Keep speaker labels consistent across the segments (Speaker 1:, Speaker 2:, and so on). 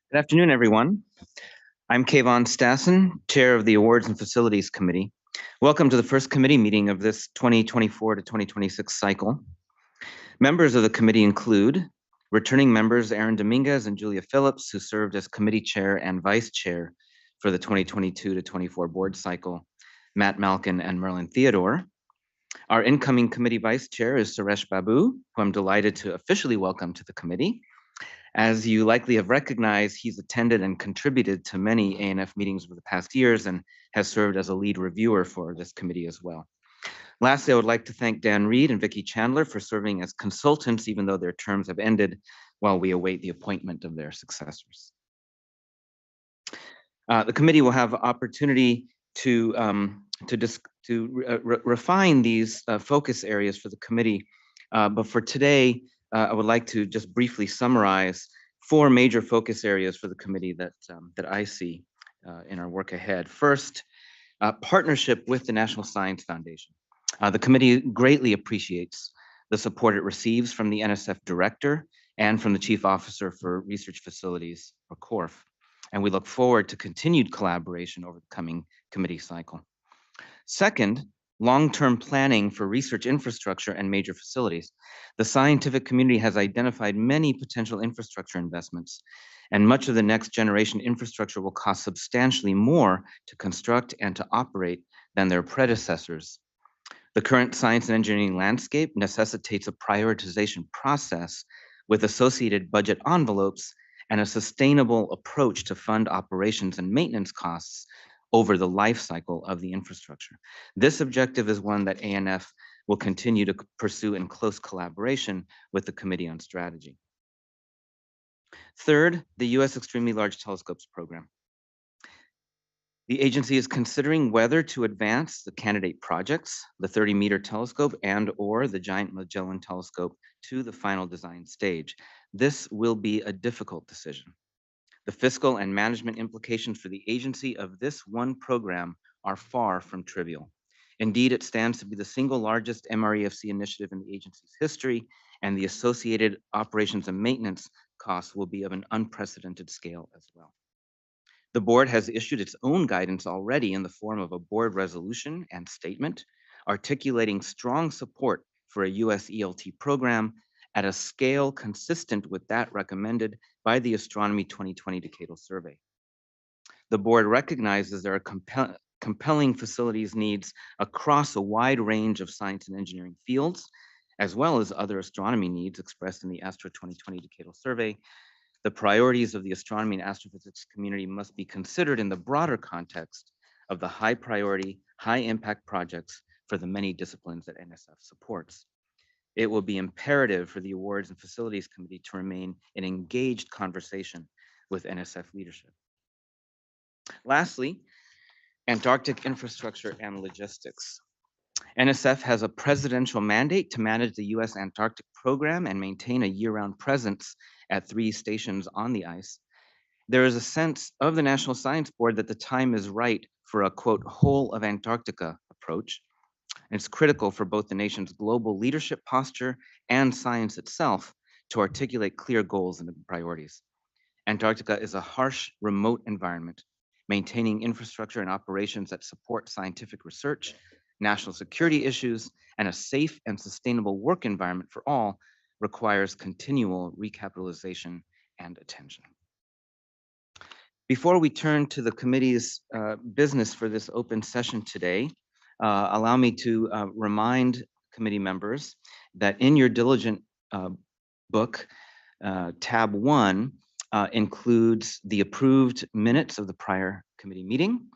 Speaker 1: Good afternoon, everyone. I'm Kayvon Stassen, Chair of the Awards and Facilities Committee. Welcome to the first committee meeting of this 2024 to 2026 cycle. Members of the committee include returning members Aaron Dominguez and Julia Phillips, who served as committee chair and vice chair for the 2022 to 24 board cycle, Matt Malkin and Merlin Theodore. Our incoming committee vice chair is Suresh Babu, who I'm delighted to officially welcome to the committee. As you likely have recognized, he's attended and contributed to many ANF meetings over the past years and has served as a lead reviewer for this committee as well. Lastly, I would like to thank Dan Reed and Vicki Chandler for serving as consultants, even though their terms have ended, while we await the appointment of their successors. The committee will have opportunity to refine these focus areas for the committee. But for today, I would like to just briefly summarize 4 major focus areas for the committee that I see in our work ahead. First, partnership with the National Science Foundation. The committee greatly appreciates the support it receives from the NSF director and from the Chief Officer for Research Facilities, or CORF, and we look forward to continued collaboration over the coming committee cycle. Second, long-term planning for research infrastructure and major facilities. The scientific community has identified many potential infrastructure investments, and much of the next generation infrastructure will cost substantially more to construct and to operate than their predecessors. The current science and engineering landscape necessitates a prioritization process with associated budget envelopes and a sustainable approach to fund operations and maintenance costs over the life cycle of the infrastructure. This objective is one that ANF will continue to pursue in close collaboration with the Committee on Strategy. Third, the U.S. Extremely Large Telescopes Program. The agency is considering whether to advance the candidate projects, the 30-meter telescope and/or the Giant Magellan Telescope, to the final design stage. This will be a difficult decision. The fiscal and management implications for the agency of this one program are far from trivial. Indeed, it stands to be the single largest MREFC initiative in the agency's history, and the associated operations and maintenance costs will be of an unprecedented scale as well. The board has issued its own guidance already in the form of a board resolution and statement, articulating strong support for a US ELT program at a scale consistent with that recommended by the Astronomy 2020 Decadal Survey. The board recognizes there are compelling facilities needs across a wide range of science and engineering fields, as well as other astronomy needs expressed in the Astro 2020 Decadal Survey. The priorities of the astronomy and astrophysics community must be considered in the broader context of the high priority, high impact projects for the many disciplines that NSF supports. It will be imperative for the Awards and Facilities Committee to remain in engaged conversation with NSF leadership. Lastly, Antarctic infrastructure and logistics. NSF has a presidential mandate to manage the US Antarctic program and maintain a year-round presence at 3 stations on the ice. There is a sense of the National Science Board that the time is right for a, quote, whole of Antarctica approach. And it's critical for both the nation's global leadership posture and science itself to articulate clear goals and priorities. Antarctica is a harsh, remote environment. Maintaining infrastructure and operations that support scientific research, national security issues, and a safe and sustainable work environment for all requires continual recapitalization and attention. Before we turn to the committee's business for this open session today, allow me to remind committee members that in your diligent book, tab 1 includes the approved minutes of the prior committee meeting,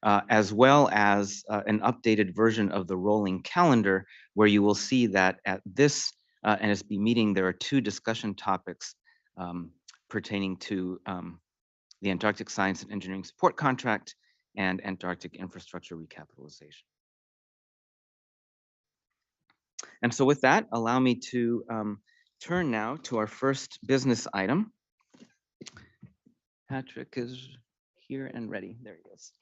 Speaker 1: as well as an updated version of the rolling calendar, where you will see that at this NSB meeting, there are 2 discussion topics pertaining to the Antarctic Science and Engineering Support Contract and Antarctic Infrastructure Recapitalization. And so with that, allow me to turn now to our first business item. Patrick is here and ready. There he is.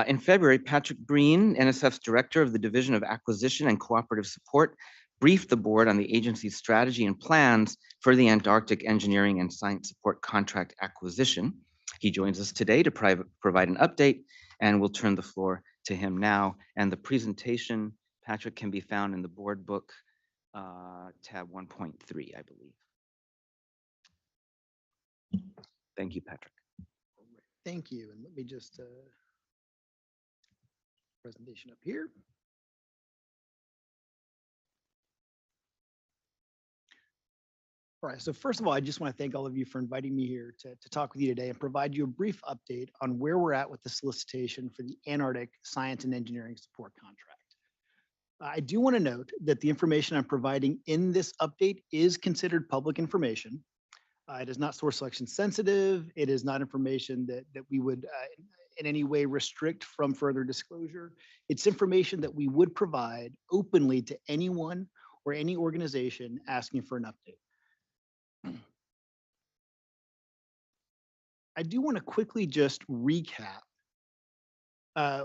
Speaker 1: In February, Patrick Breen, NSF's Director of the Division of Acquisition and Cooperative Support, briefed the board on the agency's strategy and plans for the Antarctic Engineering and Science Support Contract acquisition. He joins us today to provide an update, and we'll turn the floor to him now. And the presentation, Patrick, can be found in the board book, tab 1.3, I believe. Thank you, Patrick.
Speaker 2: Thank you. And let me just presentation up here. All right, so first of all, I just want to thank all of you for inviting me here to talk with you today and provide you a brief update on where we're at with the solicitation for the Antarctic Science and Engineering Support Contract. I do want to note that the information I'm providing in this update is considered public information. It is not source selection sensitive. It is not information that we would in any way restrict from further disclosure. It's information that we would provide openly to anyone or any organization asking for an update. I do want to quickly just recap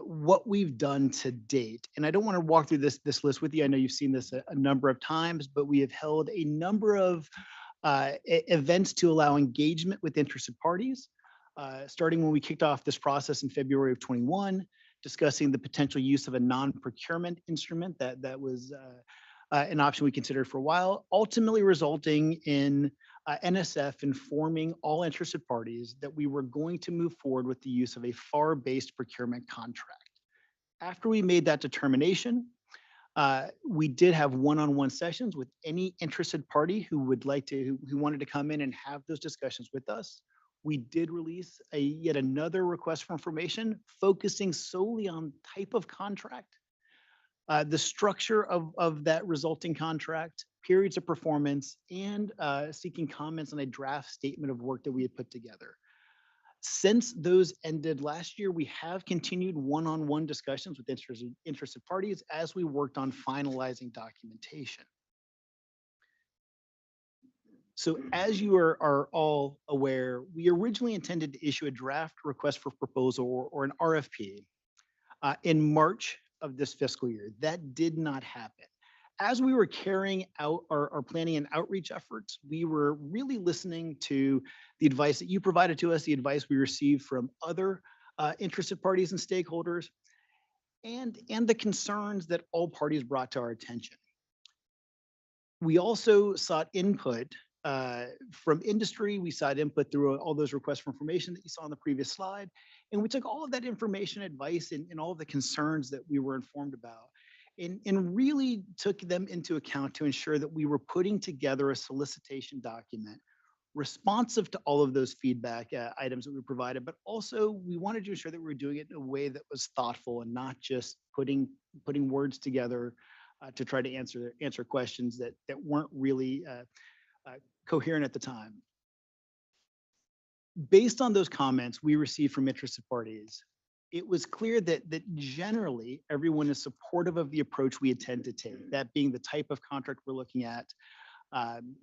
Speaker 2: what we've done to date. And I don't want to walk through this list with you. I know you've seen this a number of times, but we have held a number of events to allow engagement with interested parties, starting when we kicked off this process in February of 21, discussing the potential use of a non-procurement instrument that was an option we considered for a while, ultimately resulting in NSF informing all interested parties that we were going to move forward with the use of a FAR-based procurement contract. After we made that determination, we did have one-on-one sessions with any interested party who would like to, who wanted to come in and have those discussions with us. We did release yet another request for information focusing solely on type of contract, the structure of that resulting contract, periods of performance, and seeking comments on a draft statement of work that we had put together. Since those ended last year, we have continued one-on-one discussions with interested parties as we worked on finalizing documentation. So as you are all aware, we originally intended to issue a draft request for proposal or an RFP in March of this fiscal year. That did not happen. As we were carrying out our planning and outreach efforts, we were really listening to the advice that you provided to us, the advice we received from other interested parties and stakeholders, and the concerns that all parties brought to our attention. We also sought input from industry. We sought input through all those requests for information that you saw on the previous slide. And we took all of that information, advice, and all of the concerns that we were informed about and really took them into account to ensure that we were putting together a solicitation document responsive to all of those feedback items that we provided, but also we wanted to ensure that we were doing it in a way that was thoughtful and not just putting words together to try to answer questions that weren't really coherent at the time. Based on those comments we received from interested parties, it was clear that generally everyone is supportive of the approach we intend to take, that being the type of contract we're looking at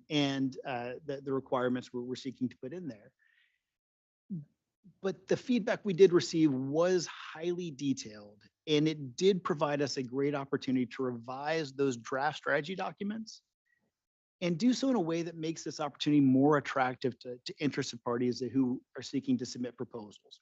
Speaker 2: and the requirements we're seeking to put in there. But the feedback we did receive was highly detailed, and it did provide us a great opportunity to revise those draft strategy documents and do so in a way that makes this opportunity more attractive to interested parties who are seeking to submit proposals.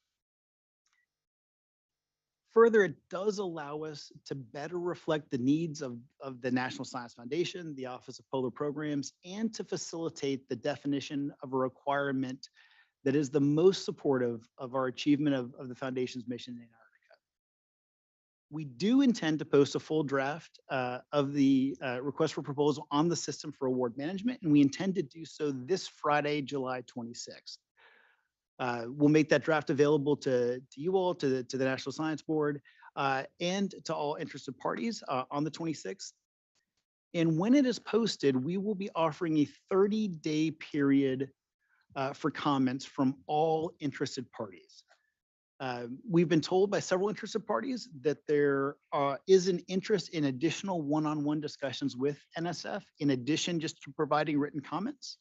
Speaker 2: Further, it does allow us to better reflect the needs of the National Science Foundation, the Office of Polar Programs, and to facilitate the definition of a requirement that is the most supportive of our achievement of the Foundation's mission in Antarctica. We do intend to post a full draft of the request for proposal on the system for award management, and we intend to do so this Friday, July 26th. We'll make that draft available to you all, to the National Science Board, and to all interested parties on the 26th. And when it is posted, we will be offering a 30-day period for comments from all interested parties. We've been told by several interested parties that there is an interest in additional one-on-one discussions with NSF, in addition just to providing written comments.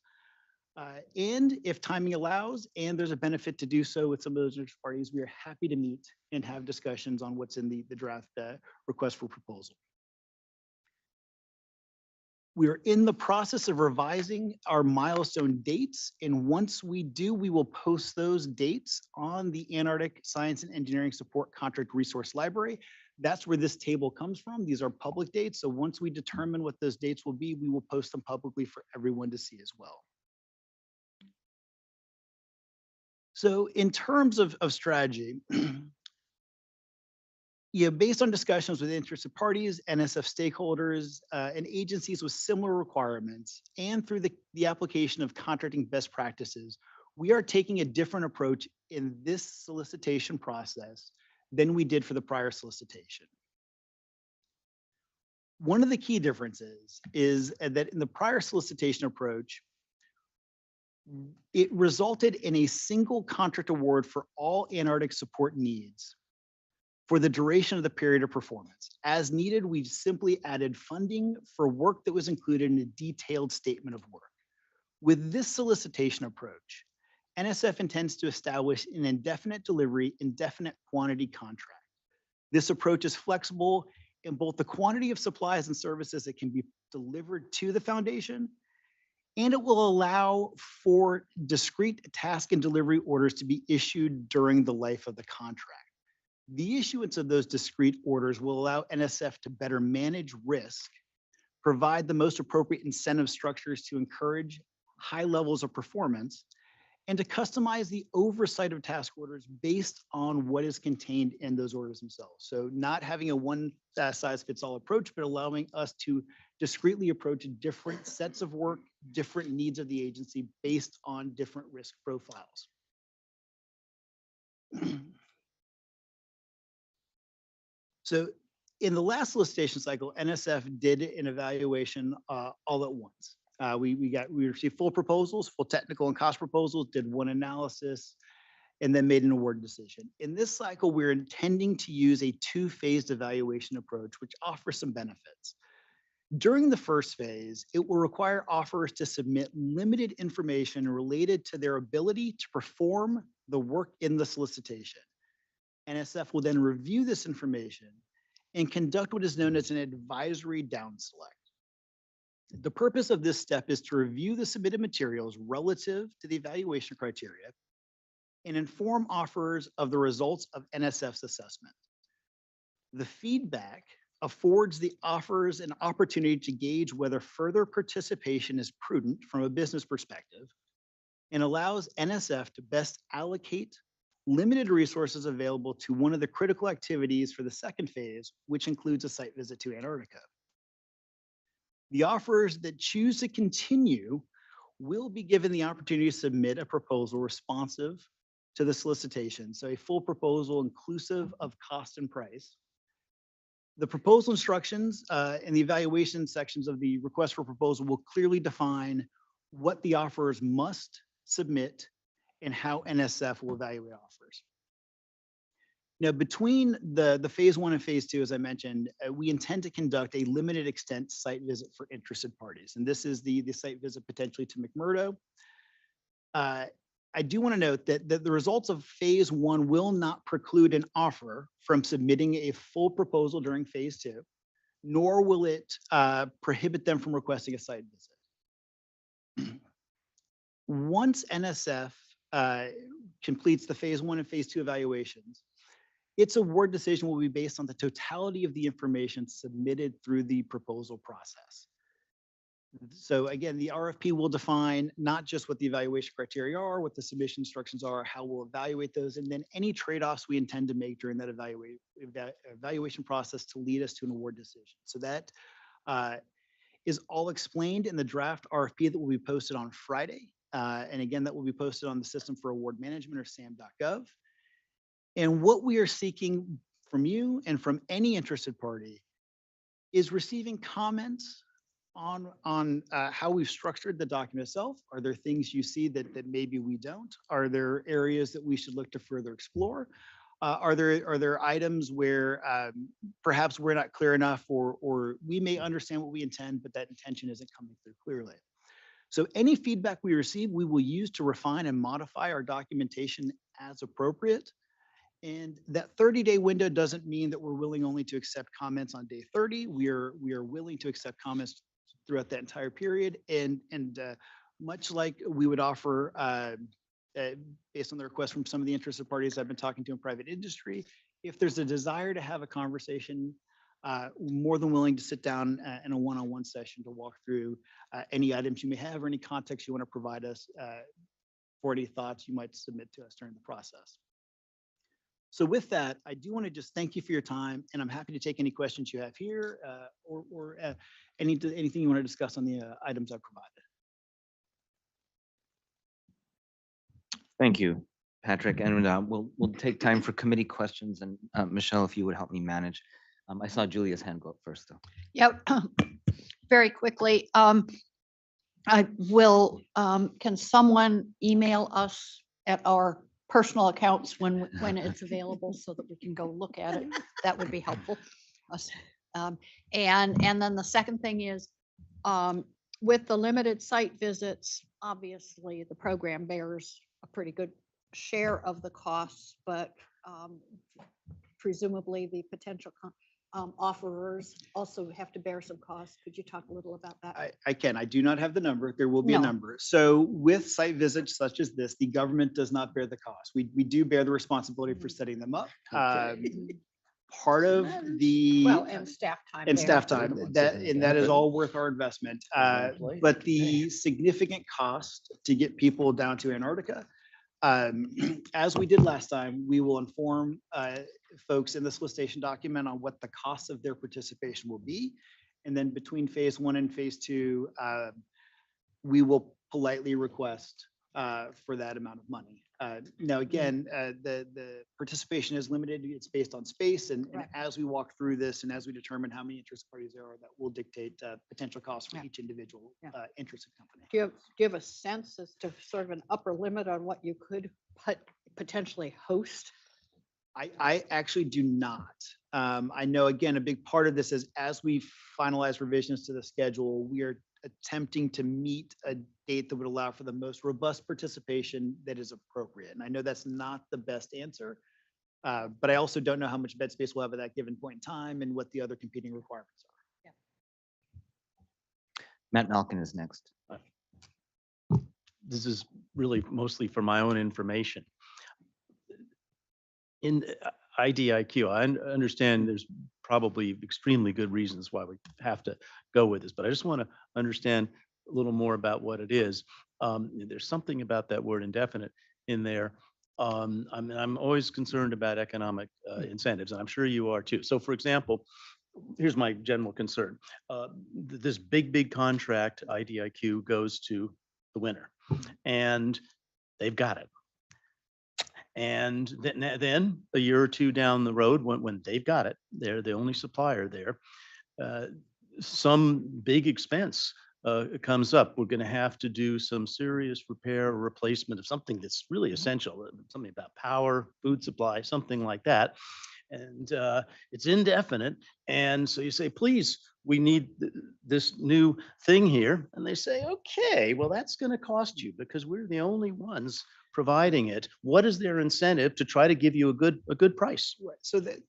Speaker 2: And if timing allows, and there's a benefit to do so with some of those interested parties, we are happy to meet and have discussions on what's in the draft request for proposal. We're in the process of revising our milestone dates, and once we do, we will post those dates on the Antarctic Science and Engineering Support Contract Resource Library. That's where this table comes from. These are public dates, so once we determine what those dates will be, we will post them publicly for everyone to see as well. So in terms of strategy, based on discussions with interested parties, NSF stakeholders, and agencies with similar requirements, and through the application of contracting best practices, we are taking a different approach in this solicitation process than we did for the prior solicitation. One of the key differences is that in the prior solicitation approach, it resulted in a single contract award for all Antarctic support needs for the duration of the period of performance. As needed, we simply added funding for work that was included in a detailed statement of work. With this solicitation approach, NSF intends to establish an indefinite delivery, indefinite quantity contract. This approach is flexible in both the quantity of supplies and services that can be delivered to the foundation, and it will allow for discrete task and delivery orders to be issued during the life of the contract. The issuance of those discrete orders will allow NSF to better manage risk, provide the most appropriate incentive structures to encourage high levels of performance, and to customize the oversight of task orders based on what is contained in those orders themselves. So not having a one size fits all approach, but allowing us to discreetly approach different sets of work, different needs of the agency based on different risk profiles. So in the last solicitation cycle, NSF did an evaluation all at once. We received full proposals, full technical and cost proposals, did one analysis, and then made an award decision. In this cycle, we're intending to use a two-phased evaluation approach, which offers some benefits. During the first phase, it will require offerers to submit limited information related to their ability to perform the work in the solicitation. NSF will then review this information and conduct what is known as an advisory down select. The purpose of this step is to review the submitted materials relative to the evaluation criteria and inform offerers of the results of NSF's assessment. The feedback affords the offerers an opportunity to gauge whether further participation is prudent from a business perspective and allows NSF to best allocate limited resources available to one of the critical activities for the second phase, which includes a site visit to Antarctica. The offerers that choose to continue will be given the opportunity to submit a proposal responsive to the solicitation, so a full proposal inclusive of cost and price. The proposal instructions and the evaluation sections of the request for proposal will clearly define what the offerers must submit and how NSF will evaluate offers. Now, between the phase one and phase two, as I mentioned, we intend to conduct a limited extent site visit for interested parties. And this is the site visit potentially to McMurdo. I do want to note that the results of phase one will not preclude an offer from submitting a full proposal during phase two, nor will it prohibit them from requesting a site visit. Once NSF completes the phase one and phase two evaluations, its award decision will be based on the totality of the information submitted through the proposal process. So again, the RFP will define not just what the evaluation criteria are, what the submission instructions are, how we'll evaluate those, and then any trade-offs we intend to make during that evaluation process to lead us to an award decision. So that is all explained in the draft RFP that will be posted on Friday. And again, that will be posted on the System for Award Management or SAM.gov. And what we are seeking from you and from any interested party is receiving comments on how we've structured the document itself. Are there things you see that maybe we don't? Are there areas that we should look to further explore? Are there items where perhaps we're not clear enough, or we may understand what we intend, but that intention isn't coming through clearly? So any feedback we receive, we will use to refine and modify our documentation as appropriate. And that 30-day window doesn't mean that we're willing only to accept comments on day 30. We are willing to accept comments throughout that entire period. And much like we would offer, based on the request from some of the interested parties I've been talking to in private industry, if there's a desire to have a conversation, more than willing to sit down in a one-on-one session to walk through any items you may have or any context you want to provide us for any thoughts you might submit to us during the process. So with that, I do want to just thank you for your time, and I'm happy to take any questions you have here or anything you want to discuss on the items I provided.
Speaker 1: Thank you, Patrick. And we'll take time for committee questions. And Michelle, if you would help me manage. I saw Julia's hand go up first, though.
Speaker 3: Yep. Very quickly. I will, can someone email us at our personal accounts when it's available so that we can go look at it? That would be helpful. And then the second thing is, with the limited site visits, obviously the program bears a pretty good share of the costs, but presumably the potential offerers also have to bear some costs. Could you talk a little about that?
Speaker 2: I can. I do not have the number. There will be a
Speaker 3: No.
Speaker 2: number. So with site visits such as this, the government does not bear the cost. We do bear the responsibility for setting them up. Part of the
Speaker 3: Well, and staff time.
Speaker 2: and
Speaker 3: there.
Speaker 2: staff time, that is all worth our investment. But the significant cost to get people down to Antarctica, as we did last time, we will inform folks in the solicitation document on what the cost of their participation will be. And then between phase 1 and phase 2, we will politely request for that amount of money. Now, again, the participation is limited. It's based on space. And
Speaker 3: Right.
Speaker 2: as we walk through this and as we determine how many interested parties there are, that will dictate potential costs for
Speaker 3: Yeah.
Speaker 2: each individual
Speaker 3: Yeah.
Speaker 2: interested company.
Speaker 3: Do you have a sense as to sort of an upper limit on what you could potentially host?
Speaker 2: I actually do not. I know, again, a big part of this is as we finalize revisions to the schedule, we are attempting to meet a date that would allow for the most robust participation that is appropriate. And I know that's not the best answer, but I also don't know how much bed space we'll have at that given point in time and what the other competing requirements are.
Speaker 1: Matt Malkin is next.
Speaker 4: This is really mostly for my own information. In IDIQ, I understand there's probably extremely good reasons why we have to go with this, but I just want to understand a little more about what it is. There's something about that word indefinite in there. I'm always concerned about economic incentives, and I'm sure you are too. So for example, here's my general concern. This big contract IDIQ goes to the winner, and they've got it. And then a year or two down the road, when they've got it, they're the only supplier there, some big expense comes up. We're going to have to do some serious repair or replacement of something that's really essential, something about power, food supply, something like that. And it's indefinite. And so you say, please, we need this new thing here. And they say, okay, well, that's going to cost you because we're the only ones providing it. What is their incentive to try to give you a good price?
Speaker 2: Right. So that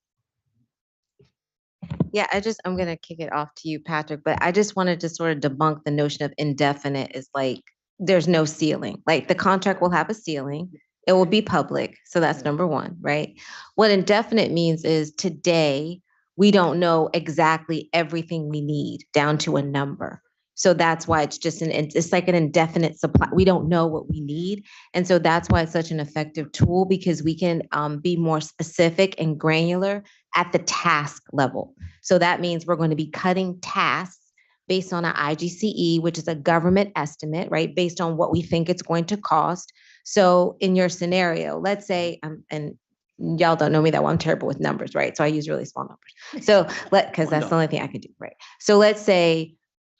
Speaker 5: Yeah, I'm gonna kick it off to you, Patrick, but I just wanted to sort of debunk the notion of indefinite is like, there's no ceiling. Like the contract will have a ceiling. It will be public. So that's number one, right? What indefinite means is today, we don't know exactly everything we need down to a number. So that's why it's just it's like an indefinite supply. We don't know what we need. And so that's why it's such an effective tool because we can be more specific and granular at the task level. So that means we're going to be cutting tasks based on an IGCE, which is a government estimate, right? Based on what we think it's going to cost. So in your scenario, let's say, and y'all don't know me that well, I'm terrible with numbers, right? So I use really small numbers. So because that's the only thing I can do, right? So let's say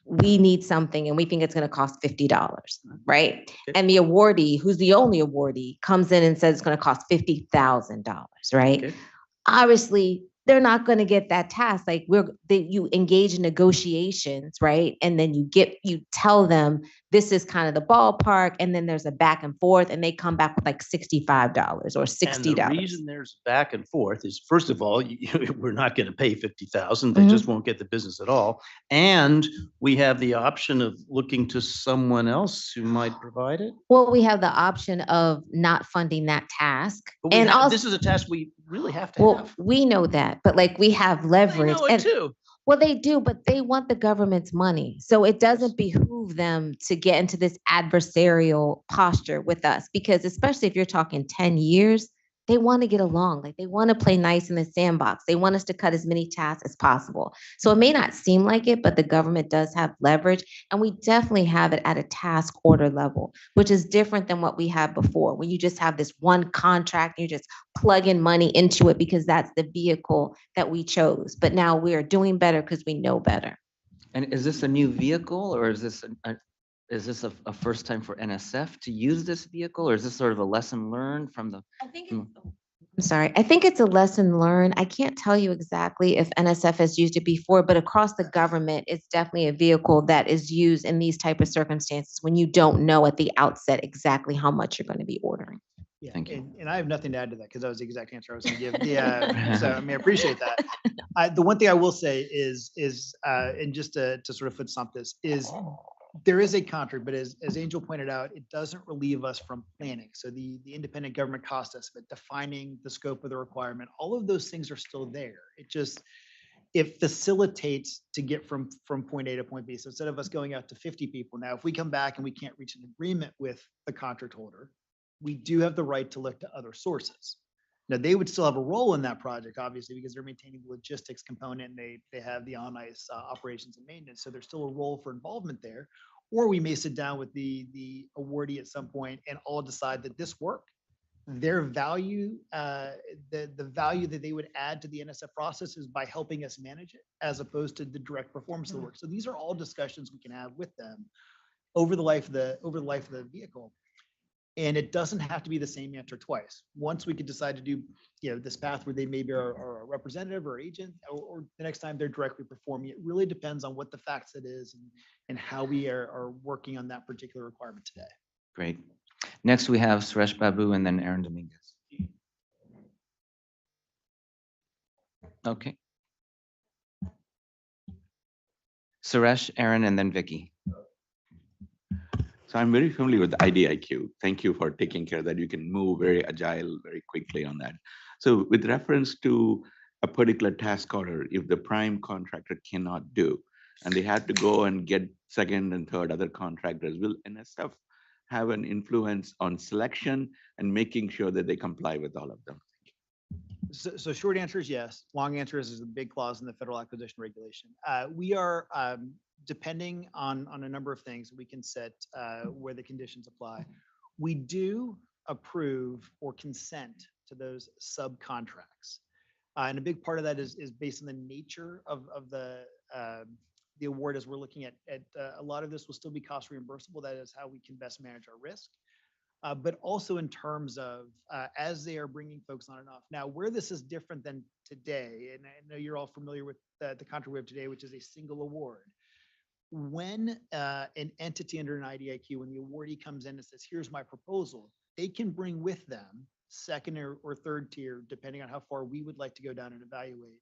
Speaker 5: we need something and we think it's going to cost $50, right? And the awardee, who's the only awardee, comes in and says it's going to cost $50,000, right?
Speaker 4: Okay.
Speaker 5: Obviously, they're not going to get that task. Like you engage in negotiations, right? And then you tell them this is kind of the ballpark, and then there's a back and forth, and they come back with like $65 or
Speaker 4: And
Speaker 5: $60.
Speaker 4: the reason there's back and forth is, first of all, we're not going to pay 50,000. They just won't get the business at all. And we have the option of looking to someone else who might provide it.
Speaker 5: Well, we have the option of not funding that task.
Speaker 4: But we
Speaker 5: And
Speaker 4: have-
Speaker 5: also,
Speaker 4: this is a task we really have to
Speaker 5: well,
Speaker 4: have.
Speaker 5: we know that, but like we have
Speaker 4: They
Speaker 5: leverage.
Speaker 4: know it
Speaker 5: And
Speaker 4: too.
Speaker 5: well, they do, but they want the government's money. So it doesn't behoove them to get into this adversarial posture with us, because especially if you're talking 10 years, they want to get along. Like they want to play nice in the sandbox. They want us to cut as many tasks as possible. So it may not seem like it, but the government does have leverage, and we definitely have it at a task order level, which is different than what we had before, when you just have this one contract, you just plug in money into it because that's the vehicle that we chose. But now we are doing better because we know better.
Speaker 1: And is this a new vehicle, or is this a first time for NSF to use this vehicle, or is this sort of a lesson learned from the?
Speaker 5: I think
Speaker 1: Mm.
Speaker 5: I'm sorry. I think it's a lesson learned. I can't tell you exactly if NSF has used it before, but across the government, it's definitely a vehicle that is used in these type of circumstances when you don't know at the outset exactly how much you're going to be ordering.
Speaker 2: Yeah,
Speaker 1: Thank you.
Speaker 2: And I have nothing to add to that because that was the exact answer I was going to give. Yeah, so I mean, I appreciate that. The one thing I will say is, and just to sort of foot stomp this, is there is a contract, but as Angel pointed out, it doesn't relieve us from planning. So the independent government cost estimate, defining the scope of the requirement, all of those things are still there. It facilitates to get from point A to point B. So instead of us going out to 50 people, now if we come back and we can't reach an agreement with the contract holder, we do have the right to look to other sources. Now, they would still have a role in that project, obviously, because they're maintaining the logistics component and they have the on-ice operations and maintenance. So there's still a role for involvement there. Or we may sit down with the awardee at some point and all decide that this worked. Their value, the value that they would add to the NSF process is by helping us manage it, as opposed to the direct performance of the work. So these are all discussions we can have with them over the life of the vehicle. And it doesn't have to be the same answer twice. Once we could decide to do, this path where they maybe are a representative or agent, or the next time they're directly performing, it really depends on what the facts it is and how we are working on that particular requirement today.
Speaker 1: Great. Next, we have Suresh Babu and then Aaron Dominguez. Okay. Suresh, Aaron, and then Vicky.
Speaker 6: So I'm very familiar with IDIQ. Thank you for taking care that you can move very agile, very quickly on that. So with reference to a particular task order, if the prime contractor cannot do, and they have to go and get second and third other contractors, will NSF have an influence on selection and making sure that they comply with all of them?
Speaker 2: So short answer is yes. Long answer is a big clause in the federal acquisition regulation. We are, depending on a number of things, we can set where the conditions apply. We do approve or consent to those subcontracts. And a big part of that is based on the nature of the award. As we're looking at a lot of this will still be cost reimbursable. That is how we can best manage our risk. But also in terms of as they are bringing folks on and off. Now, where this is different than today, and I know you're all familiar with the contract we have today, which is a single award. When an entity under an IDIQ, when the awardee comes in and says, here's my proposal, they can bring with them second or third tier, depending on how far we would like to go down and evaluate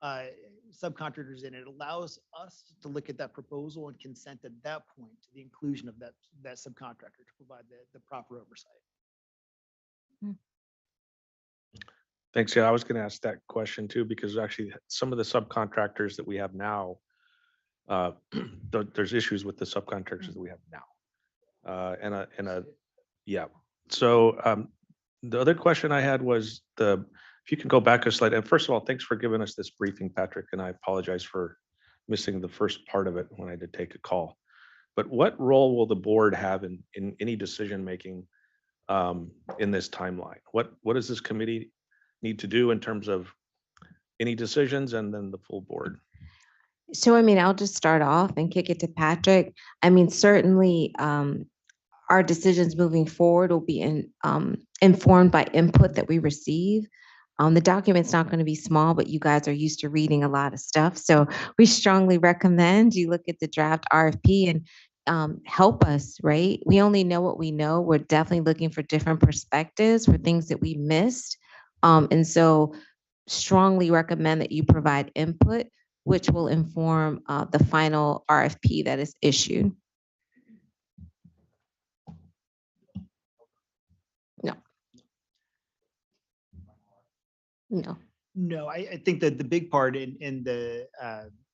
Speaker 2: subcontractors in. It allows us to look at that proposal and consent at that point to the inclusion of that subcontractor to provide the proper oversight.
Speaker 7: Thanks. Yeah, I was going to ask that question too, because actually some of the subcontractors that we have now, there's issues with the subcontractors that we have now. Yeah. So the other question I had was if you can go back a slide. And first of all, thanks for giving us this briefing, Patrick. And I apologize for missing the first part of it when I did take a call. But what role will the board have in any decision making in this timeline? What does this committee need to do in terms of any decisions and then the full board?
Speaker 5: So, I mean, I'll just start off and kick it to Patrick. I mean, certainly our decisions moving forward will be informed by input that we receive. The document's not going to be small, but you guys are used to reading a lot of stuff. So we strongly recommend you look at the draft RFP help us, right? We only know what we know. We're definitely looking for different perspectives for things that we missed. And so strongly recommend that you provide input, which will inform the final RFP that is issued. No. No.
Speaker 2: No, I think that the big part in the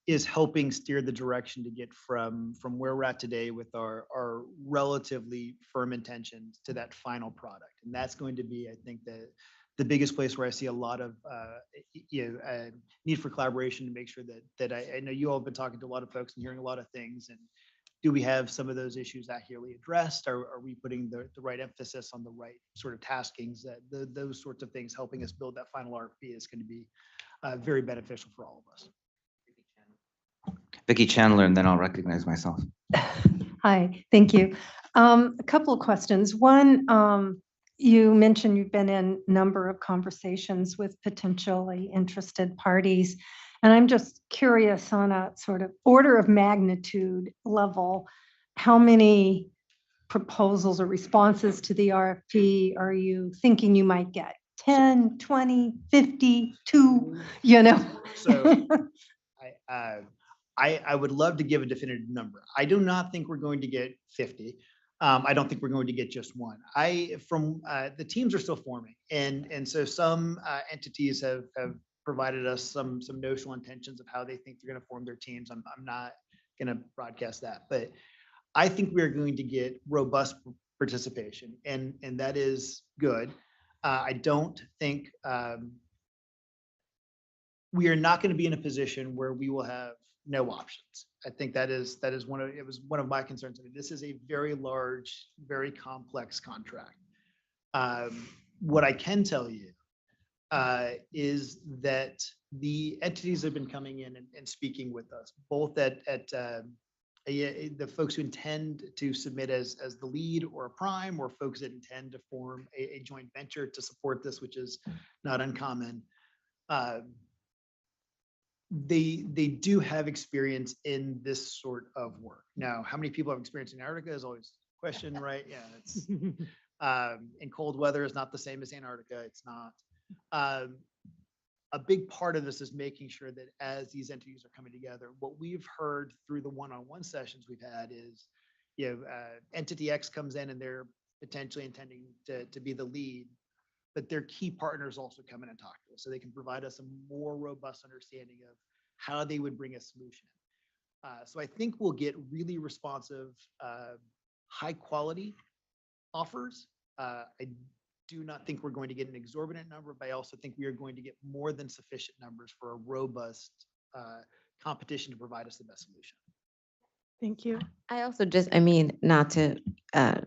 Speaker 2: is helping steer the direction to get from where we're at today with our relatively firm intentions to that final product. And that's going to be, I think, the biggest place where I see a lot of need for collaboration to make sure that I know you all have been talking to a lot of folks and hearing a lot of things. And do we have some of those issues accurately addressed? Are we putting the right emphasis on the right sort of taskings? That those sorts of things helping us build that final RFP is going to be very beneficial for all of us.
Speaker 1: Vicki Chandler, and then I'll recognize myself.
Speaker 8: Hi, thank you. A couple of questions. One, you mentioned you've been in a number of conversations with potentially interested parties. And I'm just curious on a sort of order of magnitude level, how many proposals or responses to the RFP are you thinking you might get? 10, 20, 50, 2, you know?
Speaker 2: So I would love to give a definitive number. I do not think we're going to get 50. I don't think we're going to get just one. The teams are still forming, and so some entities have provided us some notional intentions of how they think they're going to form their teams. I'm not going to broadcast that, but I think we're going to get robust participation, and that is good. I don't think we are not going to be in a position where we will have no options. I think that is one of my concerns. I mean, this is a very large, very complex contract. What I can tell you is that the entities have been coming in and speaking with us, both at the folks who intend to submit as the lead or a prime, or folks that intend to form a joint venture to support this, which is not uncommon. They do have experience in this sort of work. Now, how many people have experience in Antarctica is always a question, right? Yeah, it's in cold weather is not the same as Antarctica. It's not. A big part of this is making sure that as these entities are coming together, what we've heard through the one-on-one sessions we've had is, entity X comes in and they're potentially intending to be the lead, but their key partners also come in and talk to us, so they can provide us a more robust understanding of how they would bring a solution. So I think we'll get really responsive, high quality offers. I do not think we're going to get an exorbitant number, but I also think we are going to get more than sufficient numbers for a robust competition to provide us the best solution.
Speaker 8: Thank you.
Speaker 5: I also not to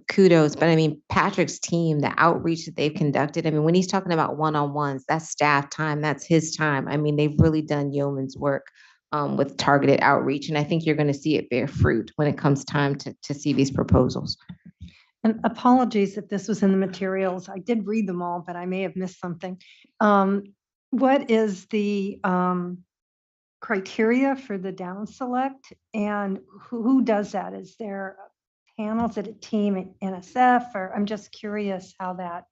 Speaker 5: kudos, but I mean, Patrick's team, the outreach that they've conducted, I mean, when he's talking about one-on-ones, that's staff time, that's his time. I mean, they've really done yeoman's work with targeted outreach. And I think you're going to see it bear fruit when it comes time to see these proposals.
Speaker 8: And apologies if this was in the materials. I did read them all, but I may have missed something. What is the criteria for the down select, and who does that? Is there panels at a team at NSF, or I'm just curious how that.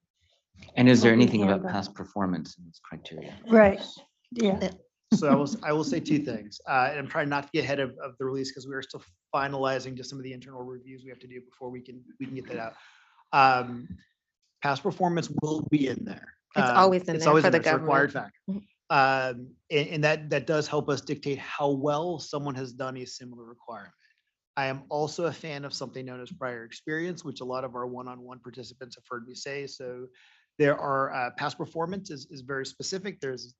Speaker 1: And is there
Speaker 8: will be
Speaker 1: anything about
Speaker 8: handled.
Speaker 1: past performance in this criteria?
Speaker 8: Right. Yeah.
Speaker 2: So I will say two things, and I'm trying not to get ahead of the release because we are still finalizing just some of the internal reviews we have to do before we can get that out. Past performance will be in there.
Speaker 5: It's always in there for the
Speaker 2: It's a required
Speaker 5: government.
Speaker 2: factor. And that does help us dictate how well someone has done a similar requirement. I am also a fan of something known as prior experience, which a lot of our one-on-one participants have heard me say. So there are past performance is very specific. There's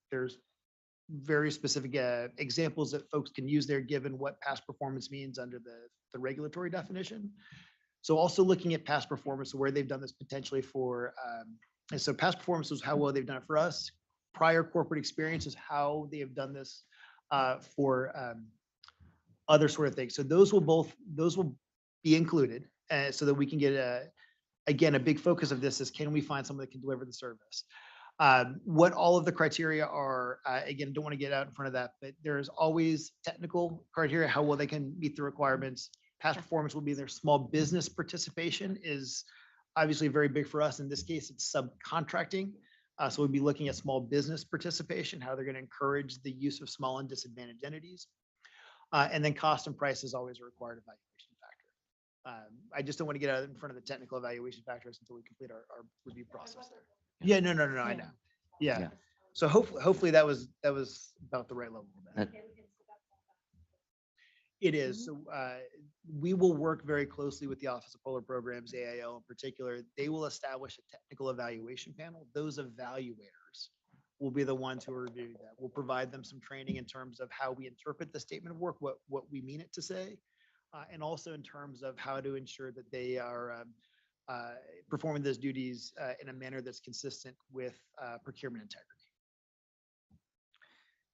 Speaker 2: very specific examples that folks can use there, given what past performance means under the regulatory definition. So also looking at past performance, where they've done this potentially for, and so past performance is how well they've done it for us. Prior corporate experience is how they have done this for other sort of things. So those will be included so that we can get again, a big focus of this is, can we find someone that can deliver the service? What all of the criteria are, again, don't want to get out in front of that, but there's always technical criteria, how well they can meet the requirements. Past performance will be there. Small business participation is obviously very big for us. In this case, it's subcontracting. So we'll be looking at small business participation, how they're going to encourage the use of small and disadvantaged entities. And then cost and price is always a required evaluation factor. I just don't want to get out in front of the technical evaluation factors until we complete our review process there. Yeah, no, I know. Yeah.
Speaker 1: Yeah.
Speaker 2: So hopefully that was about the right level. of that. It is. So we will work very closely with the Office of Polar Programs, AIL in particular. They will establish a technical evaluation panel. Those evaluators will be the ones who are reviewing that. We'll provide them some training in terms of how we interpret the statement of work, what we mean it to say, and also in terms of how to ensure that they are performing those duties in a manner that's consistent with procurement integrity.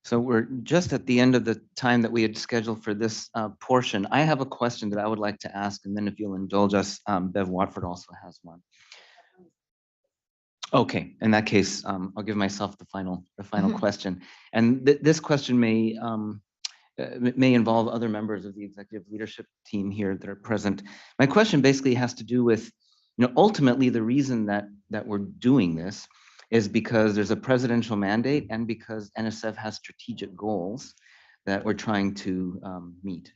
Speaker 1: So we're just at the end of the time that we had scheduled for this portion. I have a question that I would like to ask, and then if you'll indulge us, Bev Watford also has one. Okay, in that case, I'll give myself the final question. And this question may involve other members of the executive leadership team here that are present. My question basically has to do with, ultimately the reason that we're doing this is because there's a presidential mandate and because NSF has strategic goals that we're trying to meet.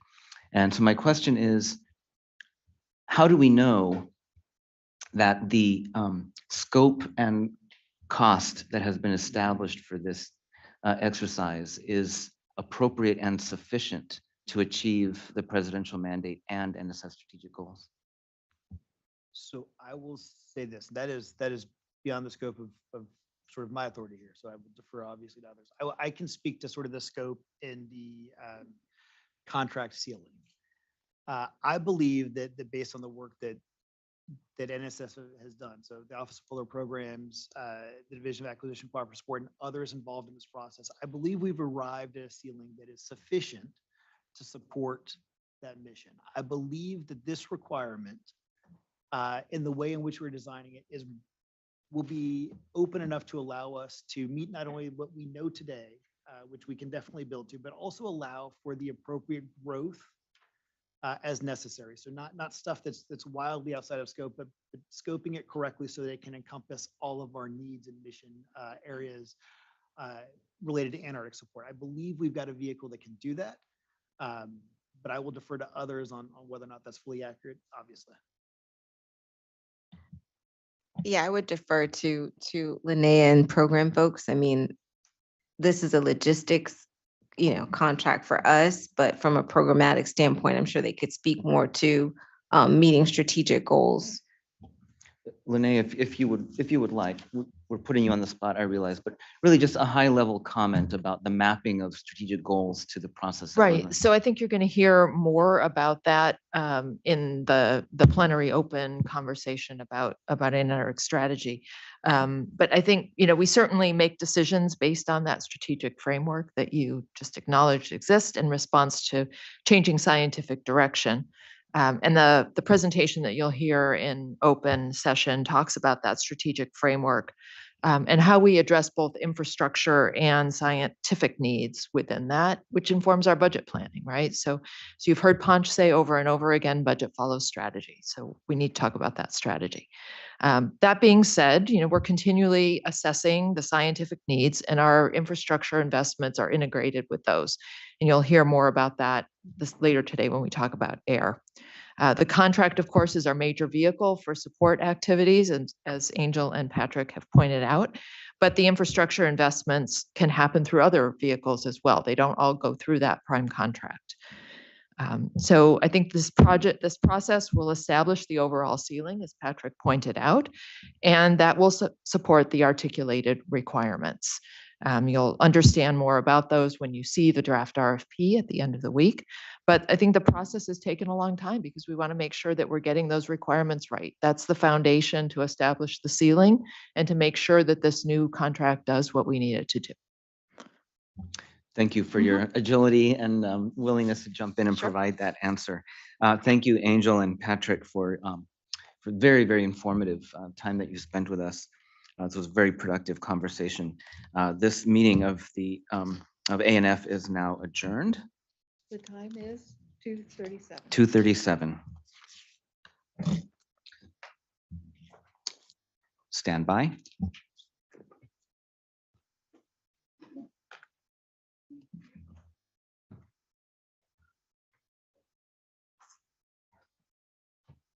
Speaker 1: And so my question is, how do we know that the scope and cost that has been established for this exercise is appropriate and sufficient to achieve the presidential mandate and NSF strategic goals?
Speaker 2: So I will say this, that is beyond the scope of sort of my authority here. So I would defer obviously to others. I can speak to sort of the scope in the contract ceiling. I believe that based on the work that NSF has done, so the Office of Polar Programs, the Division of Acquisition Cooperative Support, and others involved in this process, I believe we've arrived at a ceiling that is sufficient to support that mission. I believe that this requirement, in the way in which we're designing it, will be open enough to allow us to meet not only what we know today, which we can definitely build to, but also allow for the appropriate growth as necessary. So not stuff that's wildly outside of scope, but scoping it correctly so that it can encompass all of our needs and mission areas related to Antarctic support. I believe we've got a vehicle that can do that, but I will defer to others on whether or not that's fully accurate, obviously.
Speaker 5: Yeah, I would defer to Linnea and program folks. I mean, this is a logistics, contract for us, but from a programmatic standpoint, I'm sure they could speak more to meeting strategic goals.
Speaker 1: Linnea, if you would like, we're putting you on the spot, I realize, but really just a high level comment about the mapping of strategic goals to the process. that we're
Speaker 9: Right.
Speaker 1: going
Speaker 9: So I think you're going to hear more about that in the plenary open conversation about Antarctic strategy. But I think, we certainly make decisions based on that strategic framework that you just acknowledged exists in response to changing scientific direction. And the presentation that you'll hear in open session talks about that strategic framework and how we address both infrastructure and scientific needs within that, which informs our budget planning, right? So you've heard Panch say over and over again, budget follows strategy. So we need to talk about that strategy. That being said, we're continually assessing the scientific needs, and our infrastructure investments are integrated with those. And you'll hear more about that later today when we talk about air. The contract, of course, is our major vehicle for support activities, and as Angel and Patrick have pointed out, but the infrastructure investments can happen through other vehicles as well. They don't all go through that prime contract. So I think this process will establish the overall ceiling, as Patrick pointed out, and that will support the articulated requirements. You'll understand more about those when you see the draft RFP at the end of the week. But I think the process has taken a long time because we want to make sure that we're getting those requirements right. That's the foundation to establish the ceiling and to make sure that this new contract does what we need it to do.
Speaker 1: Thank you for your agility and willingness to jump in and provide that answer. Thank you, Angel and Patrick, for very, very informative time that you spent with us. This was a very productive conversation. This meeting of the of ANF is now adjourned.
Speaker 3: The time is 2:37.
Speaker 1: 2:37. Stand by.